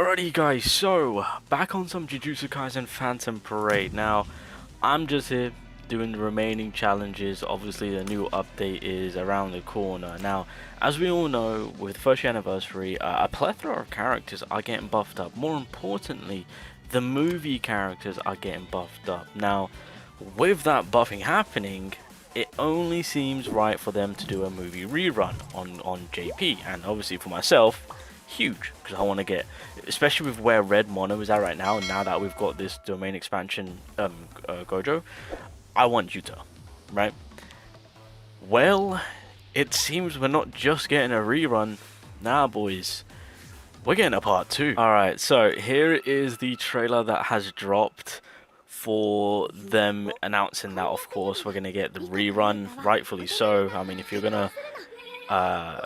Alrighty guys, so back on some Jujutsu Kaisen Phantom Parade. Now, I'm just here doing the remaining challenges. Obviously the new update is around the corner. Now, as we all know, with the first year anniversary, a plethora of characters are getting buffed up. More importantly, the movie characters are getting buffed up. Now, with that buffing happening, it only seems right for them to do a movie rerun on JP, and obviously for myself, huge, because I want to get, especially with where Red Mono is at right now, and now that we've got this domain expansion Gojo, I want YUTA, right? Well, it seems we're not just getting a rerun. Nah, boys, we're getting a part 2. Alright, so here is the trailer that has dropped for them announcing that, of course, we're going to get the rerun, rightfully so. I mean, if you're going to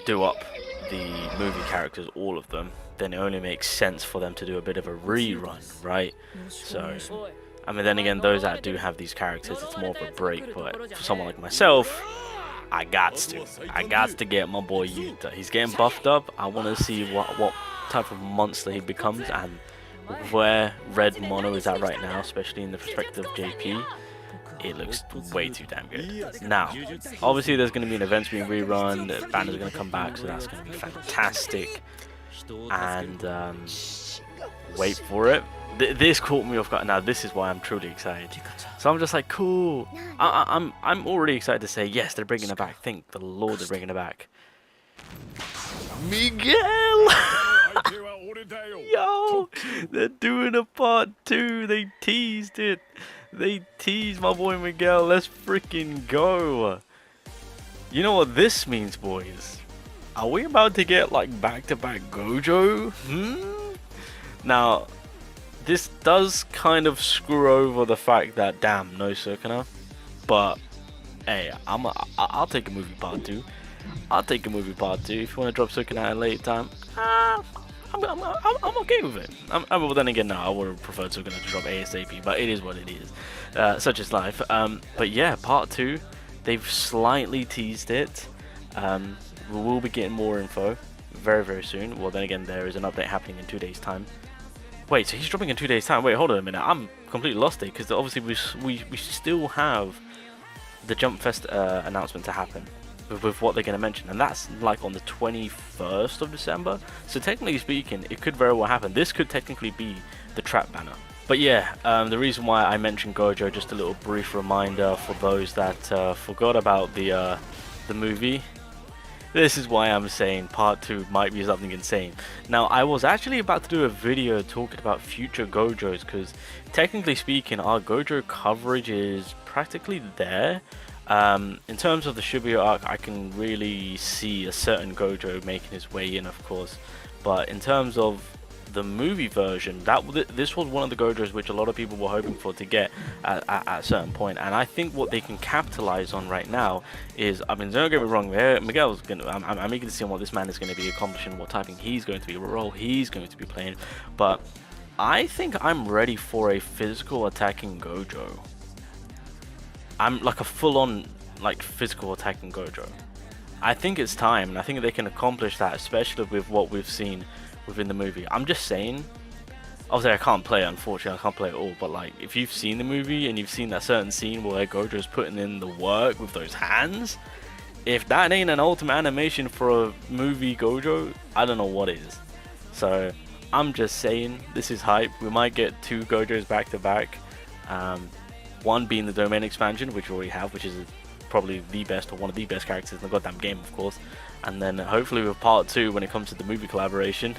do up the movie characters, all of them, then it only makes sense for them to do a bit of a rerun, right? So, I mean, then again, those that do have these characters, it's more of a break, but for someone like myself, I got to get my boy Yuta. He's getting buffed up. I want to see what type of monster he becomes, and where Red Mono is at right now, especially in the perspective of JP, it looks way too damn good. Now, obviously there's going to be an events being rerun, the banners are going to come back, so that's going to be fantastic. And wait for it. This caught me off guard. Now this is why I'm truly excited. So I'm just like, cool. I'm already excited to say yes, they're bringing it back. Thank the Lord they're bringing it back. Miguel. Yo, they're doing a part 2. They teased it. They teased my boy Miguel. Let's freaking go. You know what this means, boys? Are we about to get like back-to-back Gojo? Now, this does kind of screw over the fact that, damn, no Sukuna. But hey, I'll take a movie part 2. I'll take a movie part 2 if you want to drop Sukuna at a late time. I'm okay with it. Well, then again, no, I would have preferred Sukuna to drop ASAP, but it is what it is. Such is life. But yeah, part 2, they've slightly teased it. We will be getting more info very, very soon. Well, then again, there is an update happening in 2 days' time. Wait, so he's dropping in 2 days' time? Wait, hold on a minute. I'm completely lost here, because obviously we still have the Jump Fest announcement to happen with what they're going to mention, and that's like on the 21st of December. So technically speaking, it could very well happen. This could technically be the trap banner. But yeah, the reason why I mentioned Gojo, just a little brief reminder for those that forgot about the movie. This is why I'm saying part 2 might be something insane. Now, I was actually about to do a video talking about future Gojos, because technically speaking, our Gojo coverage is practically there. In terms of the Shibuya arc, I can really see a certain Gojo making his way in, of course. But in terms of the movie version, this was one of the Gojos which a lot of people were hoping for to get at a certain point. And I think what they can capitalize on right now is, I mean, don't get me wrong, Miguel's gonna, I'm eager to see what this man is going to be accomplishing, what typing he's going to be, what role he's going to be playing. But I think I'm ready for a physical attacking Gojo. I'm like a full-on like physical attacking Gojo. I think it's time, and I think they can accomplish that, especially with what we've seen within the movie. I'm just saying, obviously I can't play it, unfortunately I can't play it all, but like if you've seen the movie and you've seen that certain scene where Gojo's putting in the work with those hands, if that ain't an ultimate animation for a movie Gojo, I don't know what is. So I'm just saying, this is hype. We might get 2 Gojos back to back. One being the domain expansion, which we already have, which is probably the best, or one of the best characters in the goddamn game, of course. And then hopefully with part 2, when it comes to the movie collaboration,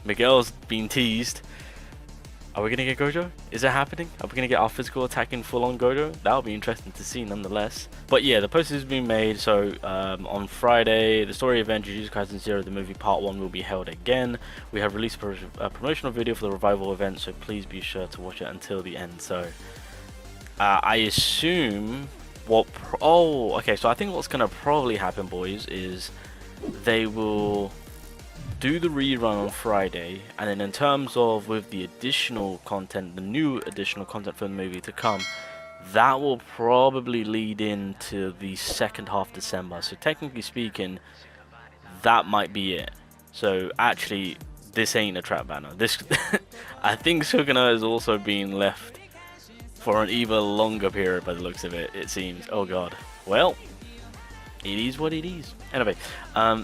Miguel's been teased. Are we going to get Gojo? Is it happening? Are we going to get our physical attacking full-on Gojo? That'll be interesting to see nonetheless. But yeah, the poster has been made, so on Friday, the story event Jujutsu Kaisen 0, the movie part 1, will be held again. We have released a promotional video for the revival event, so please be sure to watch it until the end. So I assume okay, so I think what's going to probably happen, boys, is they will do the rerun on Friday, and then in terms of with the additional content, the new additional content for the movie to come, that will probably lead into the second half of December. So technically speaking, that might be it. So actually, this ain't a trap banner. This, I think Sukuna is also being left for an even longer period by the looks of it. It seems. Oh god. Well, it is what it is. Anyway,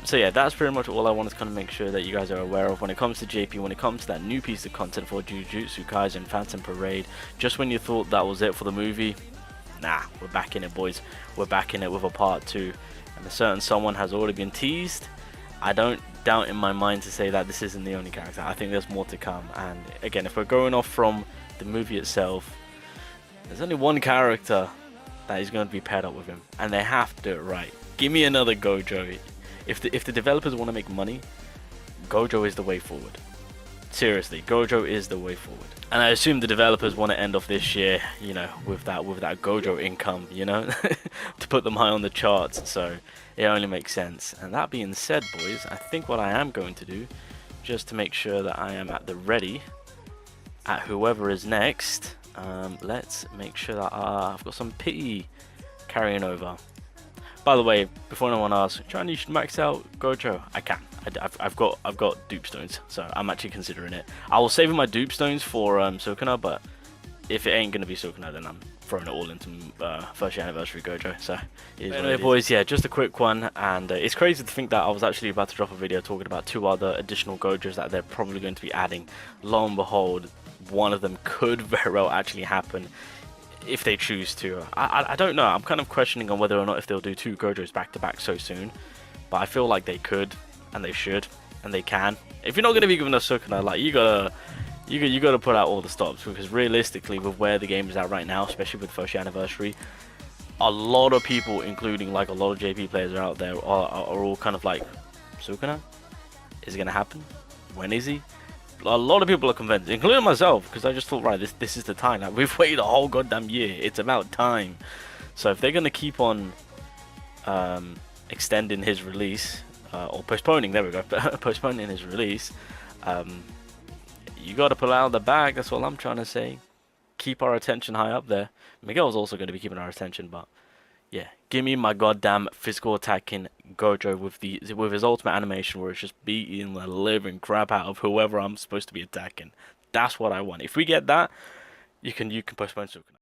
so yeah, that's pretty much all I wanted to kind of make sure that you guys are aware of when it comes to JP, when it comes to that new piece of content for Jujutsu Kaisen Phantom Parade. Just when you thought that was it for the movie, nah, we're back in it, boys. We're back in it with a part 2, and a certain someone has already been teased. I don't doubt in my mind to say that this isn't the only character. I think there's more to come, and again, if we're going off from the movie itself, there's only one character that is going to be paired up with him, and they have to do it right. Give me another Gojo. If the developers want to make money, Gojo is the way forward. Seriously, Gojo is the way forward. And I assume the developers want to end off this year, you know, with that Gojo income, you know, to put them high on the charts. So it only makes sense. And that being said, boys, I think what I am going to do, just to make sure that I am at the ready at whoever is next, let's make sure that I've got some pity carrying over. By the way, before anyone asks, Johnny, you should max out Gojo. I can. I've got dupe stones, so I'm actually considering it. I will save my dupe stones for Sukuna, but if it ain't gonna be Sukuna, then I'm throwing it all into first year anniversary Gojo. So anyway, boys, yeah, just a quick one, and it's crazy to think that I was actually about to drop a video talking about 2 other additional Gojos that they're probably going to be adding. Lo and behold, one of them could very well actually happen if they choose to. I don't know. I'm kind of questioning on whether or not if they'll do 2 Gojos back to back so soon, but I feel like they could, and they should, and they can. If you're not going to be giving us Sukuna, like, you gotta put out all the stops, because realistically, with where the game is at right now, especially with first year anniversary, a lot of people, including like a lot of JP players are out there, are all kind of like, Sukuna, is it gonna happen? When is he? A lot of people are convinced, including myself, because I just thought, right, this is the time. Like, we've waited a whole goddamn year. It's about time. So if they're gonna keep on extending his release, or postponing, there we go, postponing his release, you got to pull out of the bag. That's all I'm trying to say. Keep our attention high up there. Miguel's also going to be keeping our attention, but yeah, give me my goddamn physical attacking Gojo with his ultimate animation, where it's just beating the living crap out of whoever I'm supposed to be attacking. That's what I want. If we get that, you can postpone Sukuna.